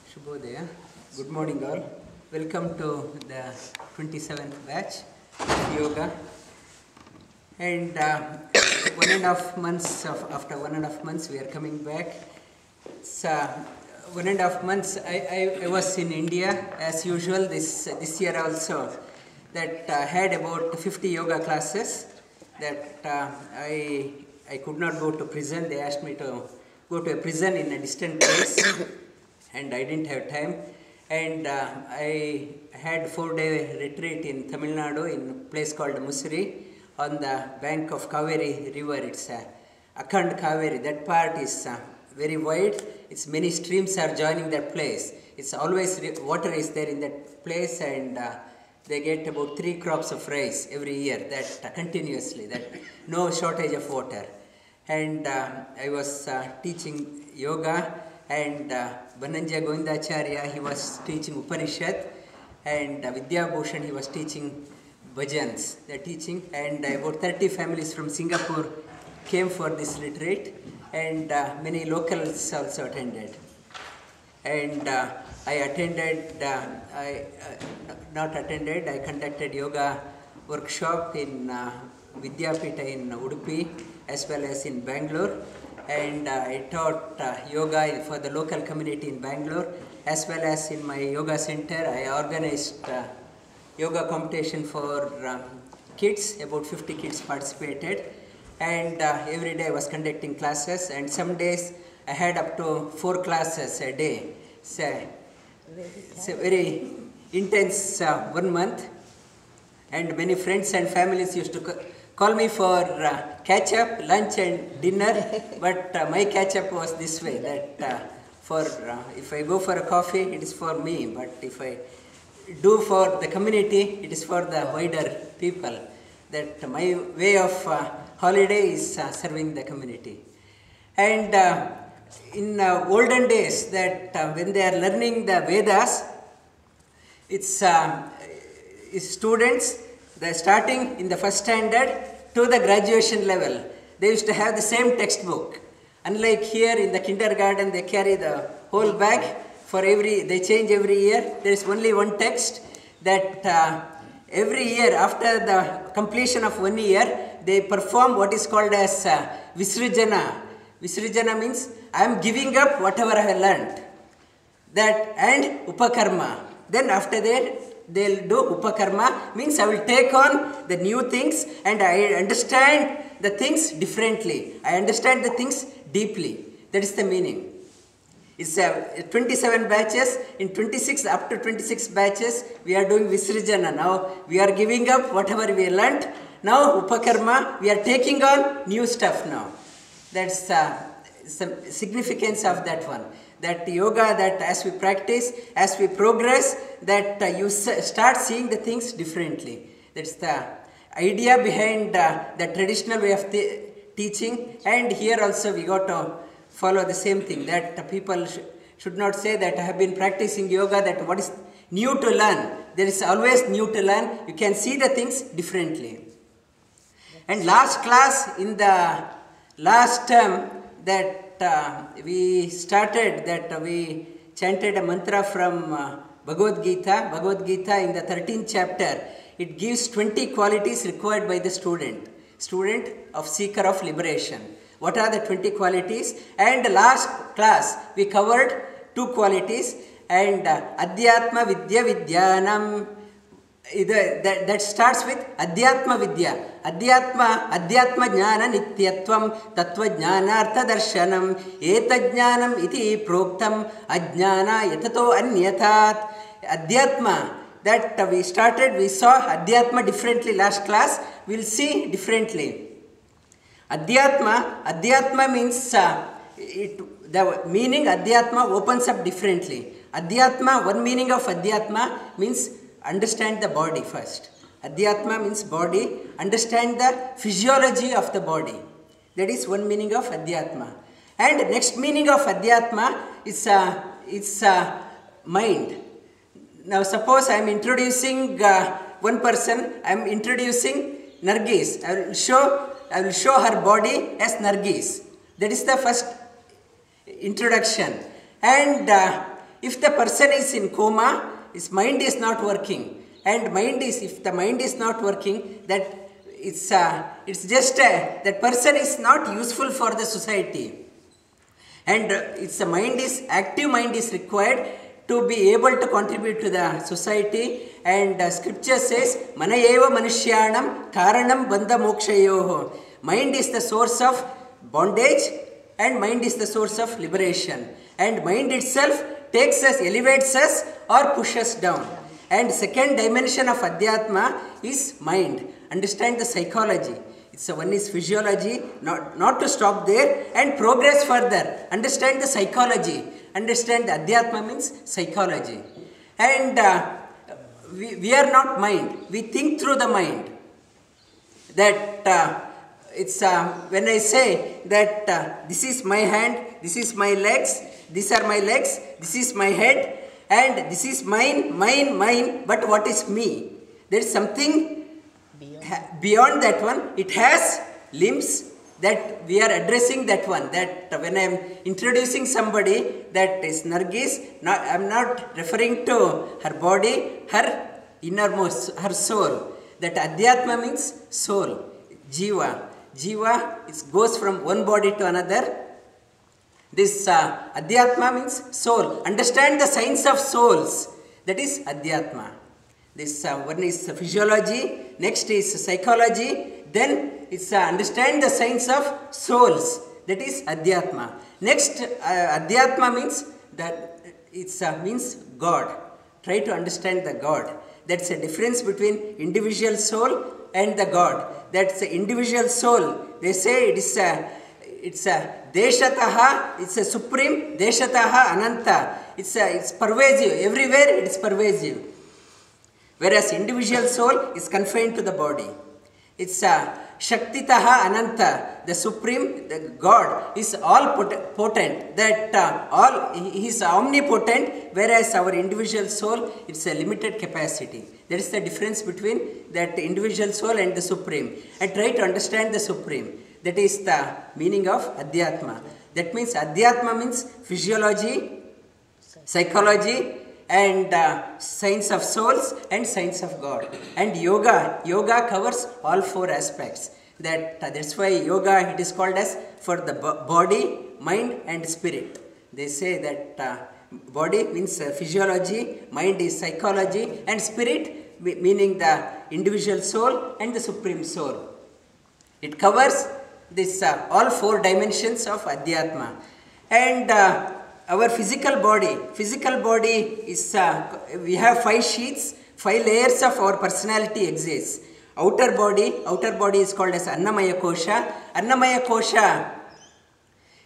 Shubhodaya. Good morning all. Welcome to the 27th batch of yoga. And 1.5 months after 1.5 months we are coming back. It's 1.5 months I was in India as usual this year also, that had about 50 yoga classes that I could not go to prison. They asked me to go to a prison in a distant place and I didn't have time. And I had 4-day retreat in Tamil Nadu in a place called Musiri on the bank of Kaveri river. It's Akhand Kaveri. That part is very wide. It's many streams are joining that place. It's always water is there in that place, and they get about 3 crops of rice every year, that continuously, that no shortage of water. And I was teaching yoga, and Bananja Govindacharya, he was teaching Upanishad, and Vidya Bhushan, he was teaching bhajans, they're teaching, and about 30 families from Singapore came for this retreat, and many locals also attended. And I attended, I conducted yoga workshop in Vidyapita in Udupi as well as in Bangalore, and I taught yoga for the local community in Bangalore as well as in my yoga center. I organized yoga competition for kids. About 50 kids participated, and every day I was conducting classes, and some days I had up to 4 classes a day. It's a very intense 1 month, and many friends and families used to call me for catch up, lunch and dinner, but my catch up was this way, that if I go for a coffee, it is for me, but if I do for the community, it is for the wider people. That my way of holiday is serving the community. And in olden days, that when they are learning the Vedas, it's students, they're starting in the first standard to the graduation level. They used to have the same textbook. Unlike here in the kindergarten, they carry the whole bag for they change every year. There is only one text that every year after the completion of 1 year, they perform what is called as Visrijana. Visrijana means I am giving up whatever I have learned. That and Upakarma. Then after that, they'll do Upakarma, means I will take on the new things and I understand the things differently. I understand the things deeply. That is the meaning. It's 27 batches. In 26, up to 26 batches, we are doing Visrijana. Now we are giving up whatever we learned. Now Upakarma, we are taking on new stuff now. That's the significance of that one. That yoga, that as we practice, as we progress, that you start seeing the things differently. That's the idea behind the traditional way of teaching. And here also we got to follow the same thing, that people should not say that I have been practicing yoga, that what is new to learn. There is always new to learn. You can see the things differently. And last class, in the last term, that we started, that we chanted a mantra from Bhagavad Gita. Bhagavad Gita in the 13th chapter, it gives 20 qualities required by the student of seeker of liberation. What are the 20 qualities? And the last class we covered 2 qualities, and Adyatma Vidya Vidyanam. That starts with Adyatma Vidya. Adyatma Jnana Nityatvam Tattva Jnanartha Darshanam Eta Jnanam iti Proktam Ajnana Yatato Anyathat. Adhyatma, that we saw Adhyatma differently last class, we'll see differently. Adhyatma means, the meaning Adhyatma opens up differently. Adhyatma, one meaning of Adhyatma means understand the body first. Adyatma means body. Understand the physiology of the body. That is one meaning of Adyatma. And next meaning of Adyatma is mind. Now suppose I am introducing one person. I am introducing Nargis. I will show her body as Nargis. That is the first introduction. And if the person is in coma, his mind is not working. And if the mind is not working, that it's just that person is not useful for the society. And active mind is required to be able to contribute to the society. And scripture says, Manayeva Manushyanam Karanam Bandha Mokshayoho. Mind is the source of bondage and mind is the source of liberation. And mind itself takes us, elevates us or pushes down. And second dimension of Adyatma is mind. Understand the psychology. One is physiology, not to stop there and progress further. Understand the psychology. Understand the Adyatma means psychology. And we are not mind. We think through the mind. That when I say that this is my hand, this is my legs, these are my legs, this is my head, and this is mine, but what is me? There is something beyond that one. It has limbs, that we are addressing that one. That when I am introducing somebody, that is Nargis, I am not referring to her body, her innermost, her soul. That Adyatma means soul, Jiva. Jiva goes from one body to another. This Adyatma means soul. Understand the science of souls. That is Adyatma. This one is physiology. Next is psychology. Then it's understand the science of souls. That is Adyatma. Next, Adyatma means that means God. Try to understand the God. That's a difference between individual soul and the God. That's the individual soul. They say it's a Deshataha, it's a supreme, Deshataha Ananta. It's pervasive. Everywhere it is pervasive. Whereas individual soul is confined to the body. It's Shaktitaha Ananta. The supreme, the God is all potent. That he is omnipotent, whereas our individual soul, it's a limited capacity. That is the difference between that individual soul and the supreme. And try to understand the supreme. That is the meaning of Adyatma. That means Adyatma means physiology, psychology, and science of souls and science of God. And yoga covers all four aspects. That's why yoga, it is called as for the body, mind and spirit. They say that body means physiology, mind is psychology, and spirit meaning the individual soul and the supreme soul. It covers this all four dimensions of Adyatma. And our physical body is, we have 5 sheets, 5 layers of our personality exists. Outer body is called as Annamaya Kosha. Annamaya Kosha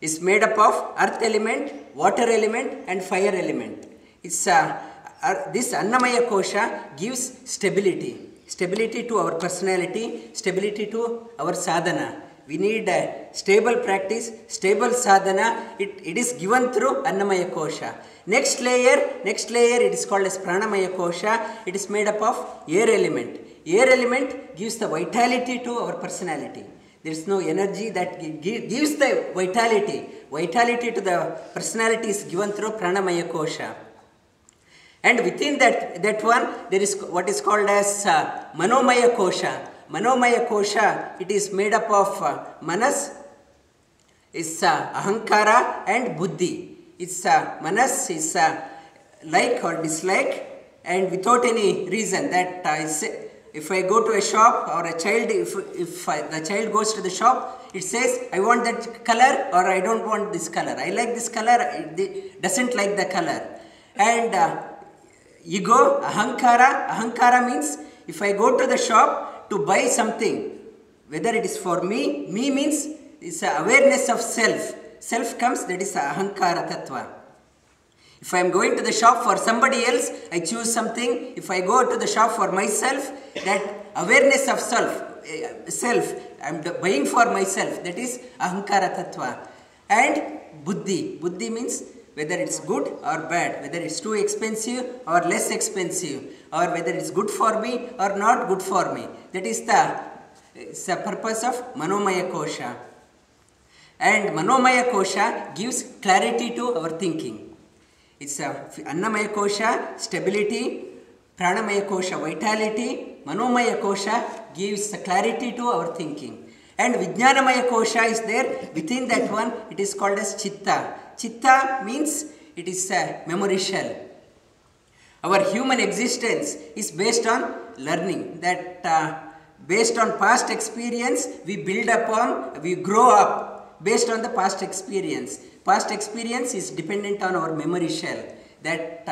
is made up of earth element, water element and fire element. This Annamaya Kosha gives stability to our personality, stability to our sadhana. We need a stable practice, stable sadhana. It is given through Annamaya Kosha. Next layer, it is called as Pranamaya Kosha. It is made up of air element. Air element gives the vitality to our personality. There is no energy that gives the vitality. Vitality to the personality is given through Pranamaya Kosha. And within that one, there is what is called as Manomaya Kosha. Manomaya Kosha, it is made up of Manas, is Ahankara and Buddhi. It's Manas is like or dislike, and without any reason. That if I go to a shop or a child, if the child goes to the shop, it says, I want that color or I don't want this color. I like this color, it doesn't like the color. And ego, Ahankara means if I go to the shop to buy something, whether it is for me means it's awareness of self. Self comes, that is Ahankara Tattva. If I am going to the shop for somebody else, I choose something. If I go to the shop for myself, that awareness of self, I am buying for myself, that is Ahankara Tattva. And Buddhi means whether it's good or bad, whether it's too expensive or less expensive, or whether it's good for me or not good for me. That is the purpose of Manomaya Kosha. And Manomaya Kosha gives clarity to our thinking. It's a Annamaya Kosha, stability, Pranamaya Kosha, vitality, Manomaya Kosha gives clarity to our thinking. And Vijnanamaya Kosha is there, within that one it is called as Chitta. Chitta means it is a memory shell. Our human existence is based on learning, that based on past experience we build upon, we grow up based on the past experience. Past experience is dependent on our memory shell, that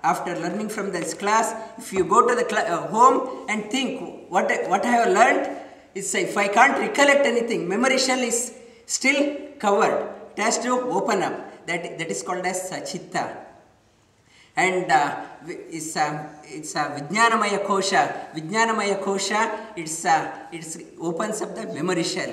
after learning from this class, if you go to the home and think what I have learned, it's if I can't recollect anything, memory shell is still covered. It has to open up. That is called as Chitta. And it's a Vijnanamaya Kosha. Vijnanamaya Kosha, it opens up the memory shell.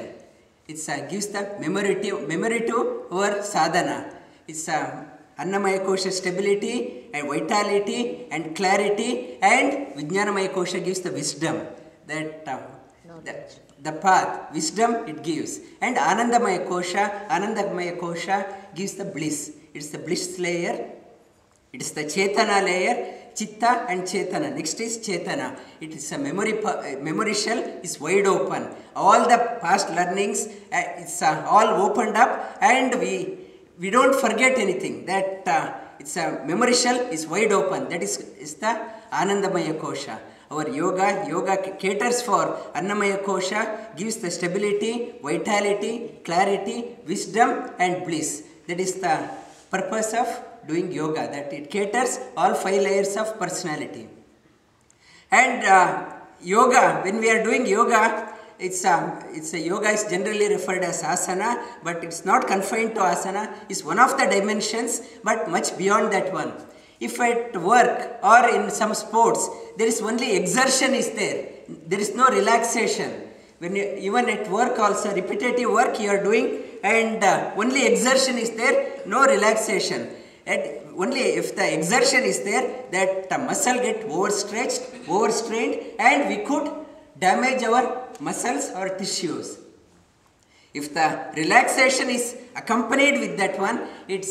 It gives the memory to our sadhana. It's Annamaya Kosha, stability and vitality and clarity, and Vijnanamaya Kosha gives the wisdom, that the path, wisdom it gives. And Anandamaya Kosha gives the bliss. It's the bliss layer. It is the Chetana layer, Chitta and Chetana. Next is Chetana. It is a memory shell is wide open. All the past learnings, it's all opened up, and we don't forget anything. That it's a memory shell is wide open. That is the Anandamaya Kosha. Our yoga caters for Annamaya Kosha, gives the stability, vitality, clarity, wisdom and bliss. That is the purpose of doing yoga, that it caters all 5 layers of personality. And yoga, when we are doing yoga, it's a yoga is generally referred as asana, but it's not confined to asana. It's one of the dimensions, but much beyond that one. If at work or in some sports, there is only exertion is there. There is no relaxation. When even at work also, repetitive work you are doing, and only exertion is there, no relaxation. And only if the exertion is there, that muscle get overstretched, overstrained, and we could damage our muscles or tissues. If the relaxation is accompanied with that one, it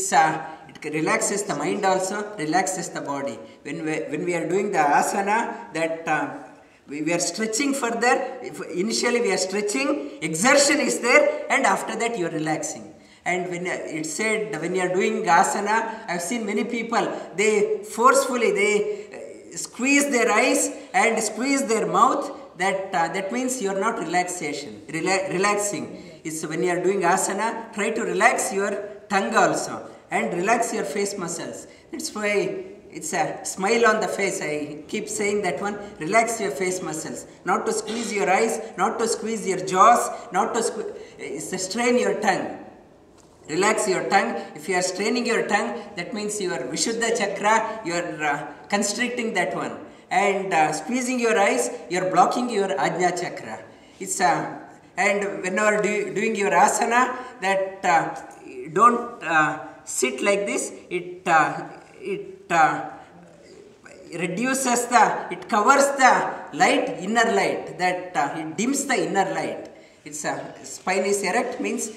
relaxes the mind also, relaxes the body. When we are doing the asana, that we are stretching further. Initially we are stretching, exertion is there, and after that you are relaxing. And when it said, when you are doing asana, I have seen many people, they forcefully, squeeze their eyes and squeeze their mouth. That means you are not relaxing. It's when you are doing asana, try to relax your tongue also and relax your face muscles. That's why it's a smile on the face. I keep saying that one. Relax your face muscles. Not to squeeze your eyes, not to squeeze your jaws, not to strain your tongue. Relax your tongue. If you are straining your tongue, that means your Vishuddha chakra, you are constricting that one. And squeezing your eyes, you are blocking your Ajna chakra. And whenever doing your asana, that don't sit like this. It reduces it covers the light, inner light. That it dims the inner light. Spine is erect, means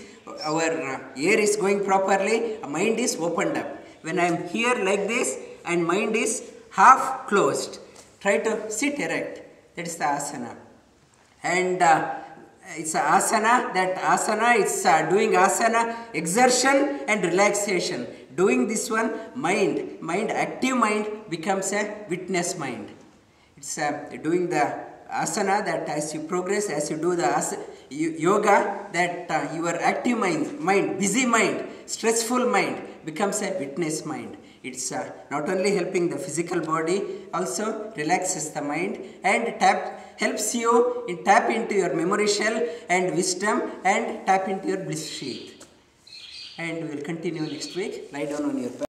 our air is going properly, mind is opened up. When I am here like this and mind is half closed, try to sit erect. That is the asana. And it's an asana. That asana is doing asana, exertion and relaxation. Doing this one, active mind becomes a witness mind. It's doing the asana, that as you progress, as you do the yoga, that your active mind, busy mind, stressful mind becomes a witness mind. It's not only helping the physical body, also relaxes the mind and helps you tap into your memory shell and wisdom and tap into your bliss sheath. And we will continue next week. Lie down on your back.